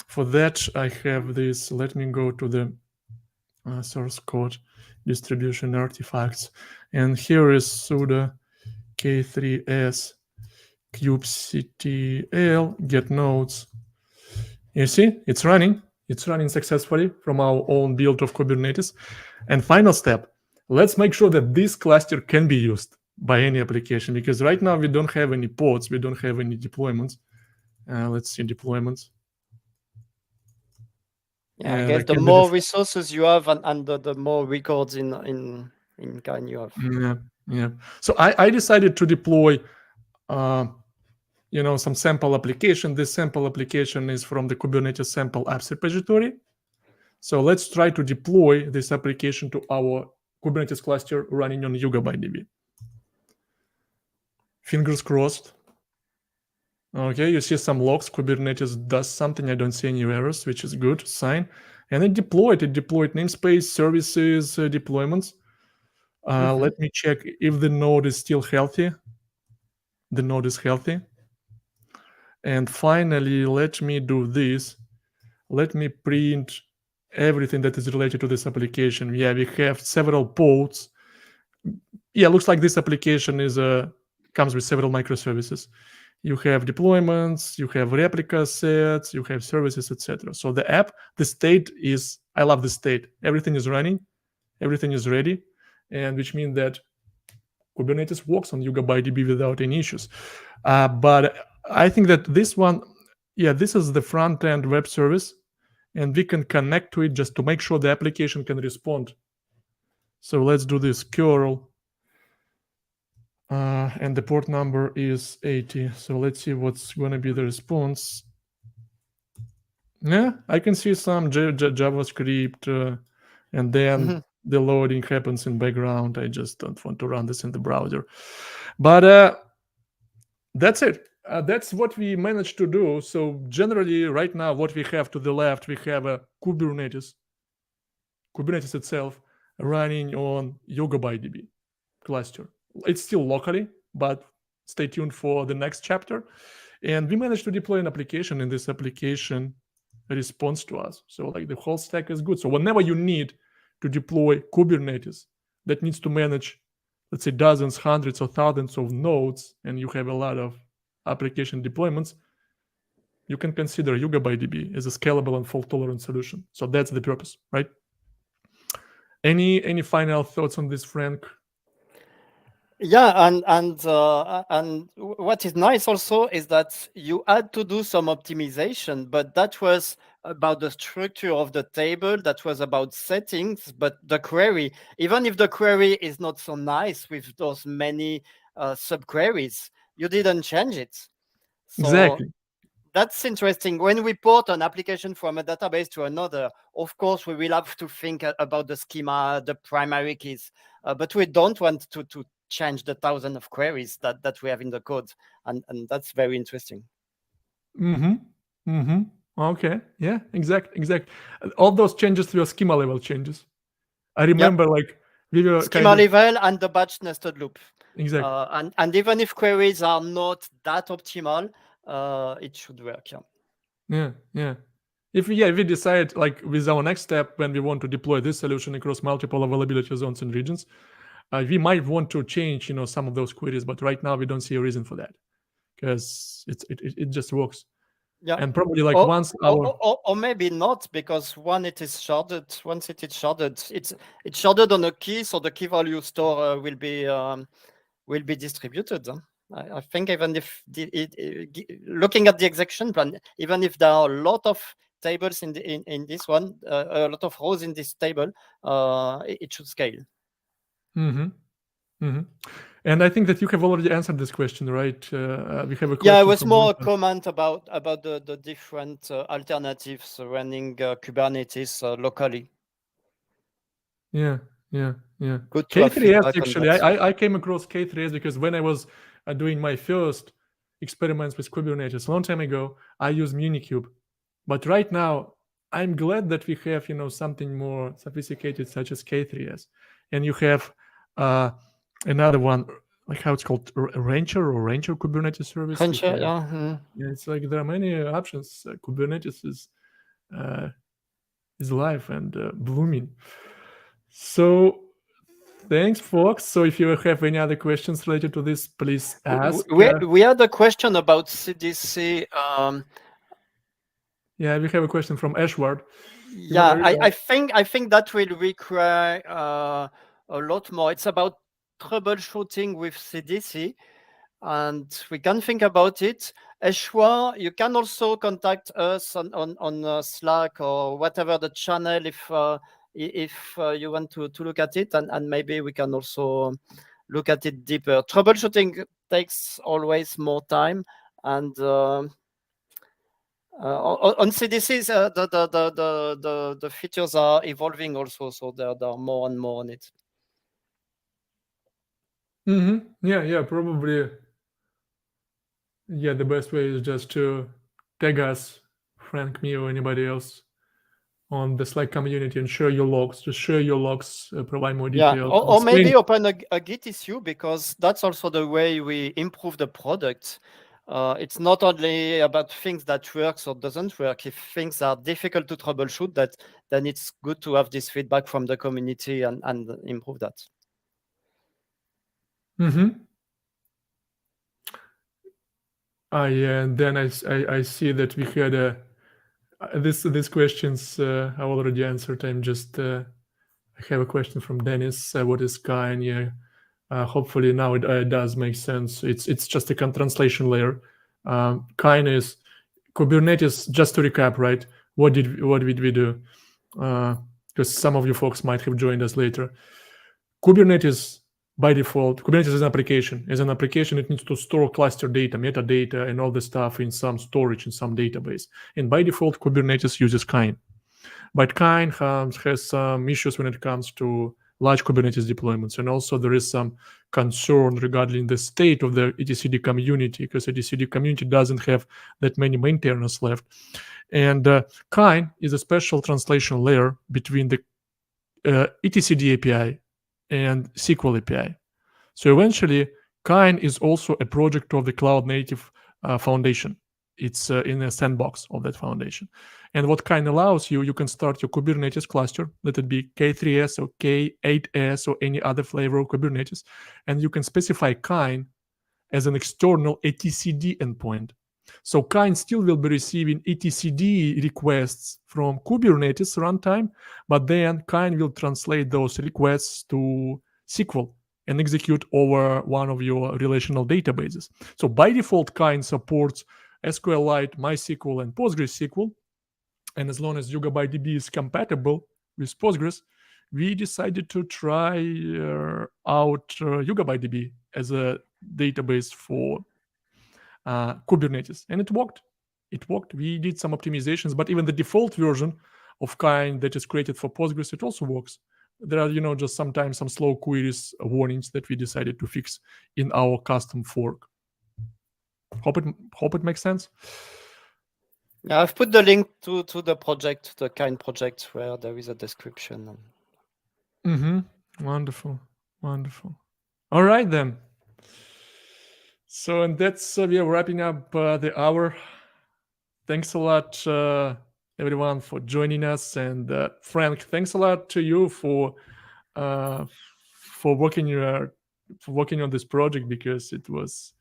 For that, I have this. Let me go to the source code distribution artifacts. And here is sudo k3s kubectl get nodes. You see, it's running. It's running successfully from our own build of Kubernetes. And final step, let's make sure that this cluster can be used by any application, because right now we don't have any pods, we don't have any deployments. Let's see deployments. Yeah, I guess the more resources you have and the more records in Kind you have. Yeah. So I decided to deploy some sample application. This sample application is from the Kubernetes sample apps repository. So let's try to deploy this application to our Kubernetes cluster running on YugabyteDB. Fingers crossed. Okay, you see some logs. Kubernetes does something. I don't see any errors, which is good sign. And it deployed namespace, services, deployments. Let me check if the node is still healthy. The node is healthy. And finally, let me do this. Let me print everything that is related to this application. Yeah, we have several pods. Yeah, looks like this application is comes with several microservices. You have deployments, you have replica sets, you have services, etc. So the app, the state is, I love the state. Everything is running, everything is ready, and which means that Kubernetes works on YugabyteDB without any issues. But I think that this one, yeah, this is the front-end web service, and we can connect to it just to make sure the application can respond. So let's do this curl. And the port number is 80. So let's see what's going to be the response. Yeah, I can see some JavaScript, and then the loading happens in background. I just don't want to run this in the browser. But that's it. That's what we managed to do. So generally, right now, what we have to the left, we have a Kubernetes itself running on YugabyteDB cluster. It's still locally, but stay tuned for the next chapter. And we managed to deploy an application, and this application responds to us. So like the whole stack is good. So whenever you need to deploy Kubernetes that needs to manage, let's say, dozens, hundreds, or thousands of nodes, and you have a lot of application deployments, you can consider YugabyteDB as a scalable and fault-tolerant solution. So that's the purpose, right? Any final thoughts on this, Franck? Yeah, and what is nice also is that you had to do some optimization, but that was about the structure of the table, that was about settings, but the query, even if the query is not so nice with those many subqueries, you didn't change it. So exactly. That's interesting. When we port an application from a database to another, of course, we will have to think about the schema, the primary keys, but we don't want to change the thousands of queries that we have in the code, and that's very interesting. Okay, yeah, exact. All those changes were schema level changes. I remember, like we were schema level and the batch nested loop. Exactly. And even if queries are not that optimal, it should work. Yeah. If we decide, like with our next step, when we want to deploy this solution across multiple availability zones and regions, we might want to change, some of those queries, but right now we don't see a reason for that. because it just works. Yeah. And probably like once or maybe not, because once it is sharded, it's sharded on a key, so the key value store will be distributed. I think even if looking at the execution plan, even if there are a lot of tables in this one, a lot of rows in this table, it should scale. And I think that you have already answered this question, right? We have a question. Yeah, it was more a comment about the different alternatives running Kubernetes locally. Yeah. Good to have feedback on actually, that. I came across K3S because when I was doing my first experiments with Kubernetes a long time ago, I used Minikube. But right now, I'm glad that we have, something more sophisticated such as K3S. And you have another one, like how it's called, Rancher Kubernetes service. Rancher, yeah. Yeah, it's like there are many options. Kubernetes is live and blooming. So thanks, folks. So if you have any other questions related to this, please ask. We had a question about CDC. Yeah, we have a question from Ashward. Yeah, I think that will require a lot more. It's about troubleshooting with CDC, and we can think about it. Ashwar, you can also contact us on Slack or whatever the channel if you want to look at it, and maybe we can also look at it deeper. Troubleshooting takes always more time, and on CDCs, the features are evolving also, so there are more and more on it. Yeah, probably. Yeah, the best way is just to tag us, Franck, me, or anybody else on the Slack community and share your logs. Just share your logs, provide more details. Yeah, or maybe open a Git issue, because that's also the way we improve the product. It's not only about things that works or doesn't work. If things are difficult to troubleshoot, then it's good to have this feedback from the community and improve that. Yeah, and then I see that we had these questions I already answered. I'm just I have a question from Denis. What is Kine? Yeah, hopefully now it does make sense. It's just a translation layer. Kine is Kubernetes. Just to recap, right? What did we do? Because some of you folks might have joined us later. Kubernetes, by default, Kubernetes is an application. As an application, it needs to store cluster data, metadata, and all the stuff in some storage, in some database. And by default, Kubernetes uses Kine. But Kine has some issues when it comes to large Kubernetes deployments. And also there is some concern regarding the state of the etcd community, because etcd community doesn't have that many maintainers left. And Kine is a special translation layer between the etcd API and SQL API. So eventually, Kine is also a project of the Cloud Native Foundation. It's in a sandbox of that foundation. And what Kine allows you can start your Kubernetes cluster, let it be K3S or K8S or any other flavor of Kubernetes, and you can specify Kine as an external etcd endpoint. So Kine still will be receiving etcd requests from Kubernetes runtime, but then Kine will translate those requests to SQL and execute over one of your relational databases. So by default, Kine supports SQLite, MySQL, and PostgreSQL. And as long as YugabyteDB is compatible with Postgres, we decided to try out YugabyteDB as a database for Kubernetes, and it worked. We did some optimizations, but even the default version of Kine that is created for Postgres, it also works. There are, just sometimes some slow queries warnings that we decided to fix in our custom fork. Hope it makes sense. Yeah, I've put the link to the project, the Kine project, where there is a description. Wonderful. All right then. So, and that's we are wrapping up the hour. Thanks a lot, everyone, for joining us, and Franck, thanks a lot to you for working on this project, because it was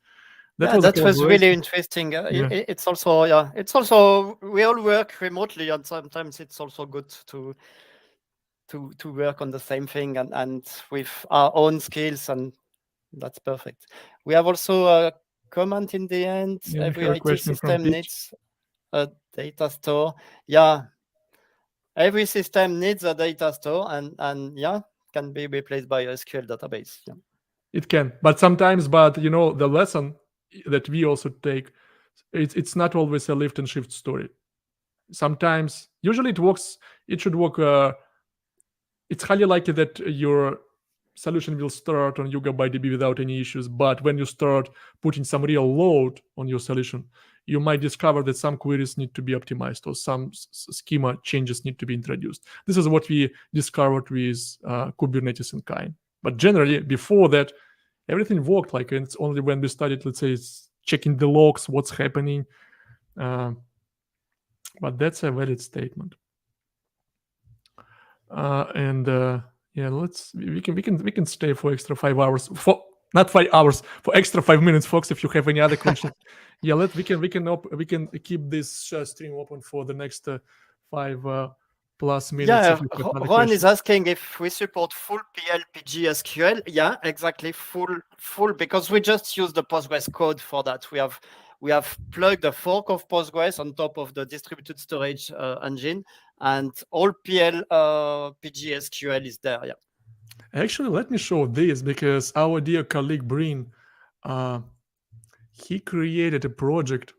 That was really interesting. It's also we all work remotely, and sometimes it's also good to work on the same thing and with our own skills, and that's perfect. We have also a comment in the end. Every IT system needs a data store. Yeah, every system needs a data store, and can be replaced by a SQL database. Yeah. It can, but sometimes, the lesson that we also take, it's not always a lift and shift story. Sometimes, usually it should work. It's highly likely that your solution will start on YugabyteDB without any issues, but when you start putting some real load on your solution, you might discover that some queries need to be optimized or some schema changes need to be introduced. This is what we discovered with Kubernetes and Kine. But generally, before that, everything worked like, and it's only when we started, let's say, checking the logs, what's happening. But that's a valid statement. We can stay for extra 5 hours, for not 5 hours, for extra 5 minutes, folks. If you have any other questions, we can keep this stream open for the next 5 plus minutes. Yeah, Juan is asking if we support full PL/PG SQL. Yeah, exactly, full, because we just use the Postgres code for that. We have plugged a fork of Postgres on top of the distributed storage engine, and all PL/PG SQL is there. Yeah. Actually, let me show this, because our dear colleague Breen, he created a project.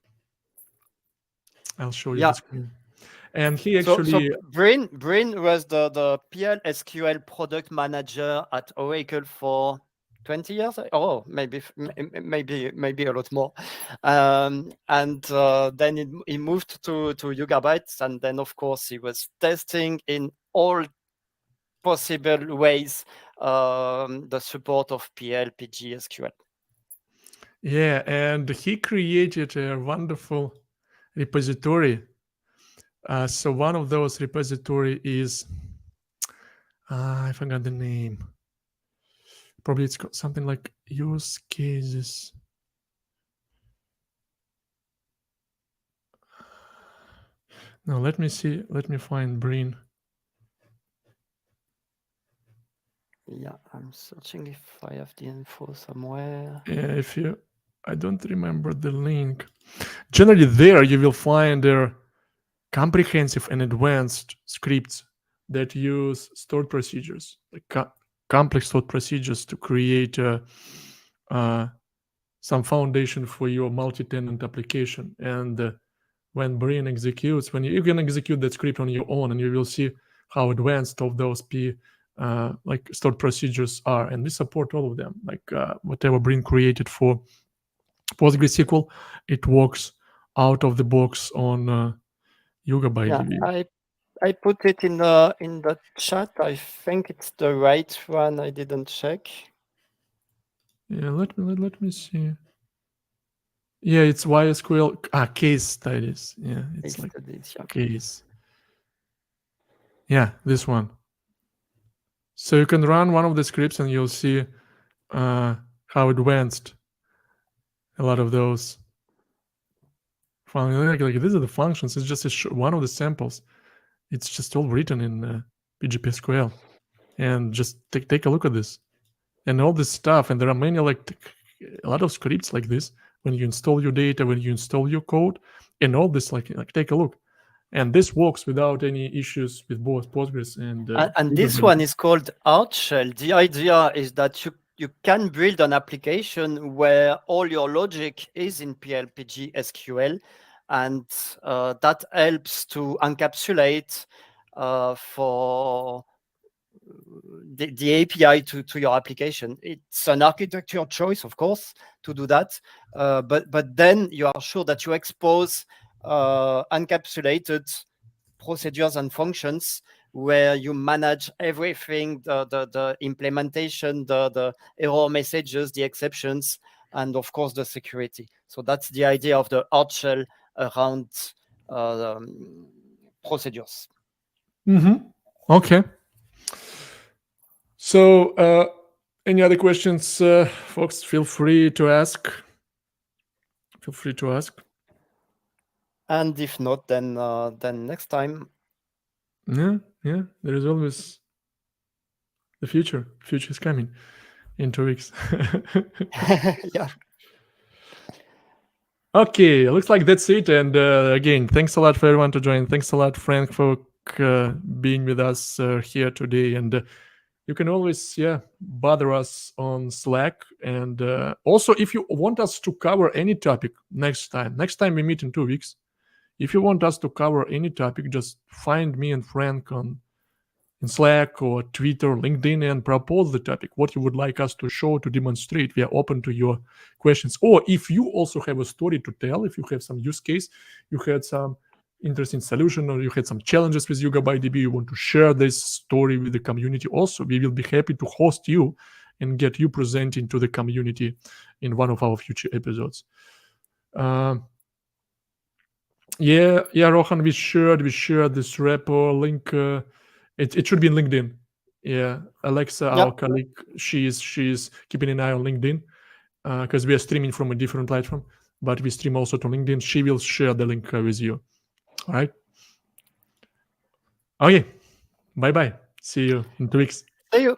I'll show you the screen. And he actually... So Breen was the PL SQL product manager at Oracle for 20 years. Oh, maybe a lot more. And then he moved to Yugabyte, and then of course he was testing in all possible ways the support of PL/PG SQL. Yeah, and he created a wonderful repository. So one of those repository is, I forgot the name. Probably it's something like use cases. No, let me see. Let me find Breen. Yeah, I'm searching if I have the info somewhere. Yeah, I don't remember the link. Generally, there you will find their comprehensive and advanced scripts that use stored procedures, like complex stored procedures, to create some foundation for your multi-tenant application. And when Breen executes, when you can execute that script on your own, and you will see how advanced of those like stored procedures are. And we support all of them. Like whatever Breen created for PostgreSQL, it works out of the box on YugabyteDB. Yeah, I put it in the chat. I think it's the right one. I didn't check. Yeah, let me see. Yeah, it's YSQL case studies. Yeah, it's like studies, yeah. Case. Yeah, this one. So you can run one of the scripts and you'll see how advanced a lot of those. Like these are the functions. It's just one of the samples. It's just all written in PGP-SQL. And just take a look at this. And all this stuff. And there are many, like a lot of scripts like this. When you install your data, when you install your code, and all this, like take a look. And this works without any issues with both Postgres and this one is called Artshell. The idea is that you can build an application where all your logic is in PL/PG SQL, and that helps to encapsulate for the API to your application. It's an architecture choice, of course, to do that, but then you are sure that you expose encapsulated procedures and functions where you manage everything, the implementation, the error messages, the exceptions, and of course the security. So that's the idea of the Artshell around procedures. Okay. So any other questions, folks? Feel free to ask. Feel free to ask. And if not, then next time. Yeah. There is always the future. Future is coming in 2 weeks. Yeah. Okay, looks like that's it. And again, thanks a lot for everyone to join. Thanks a lot, Frank, for being with us here today. And you can always, bother us on Slack. And also, if you want us to cover any topic next time we meet in 2 weeks, if you want us to cover any topic, just find me and Frank in Slack or Twitter, LinkedIn, and propose the topic, what you would like us to show, to demonstrate. We are open to your questions. Or if you also have a story to tell, if you have some use case, you had some interesting solution, or you had some challenges with YugabyteDB, you want to share this story with the community also, we will be happy to host you and get you presenting to the community in one of our future episodes. Rohan, we shared this repo link. It should be in LinkedIn. Yeah, Alexa, our colleague, she's keeping an eye on LinkedIn because we are streaming from a different platform, but we stream also to LinkedIn. She will share the link with you. All right. Okay. Bye. See you in 2 weeks. See you.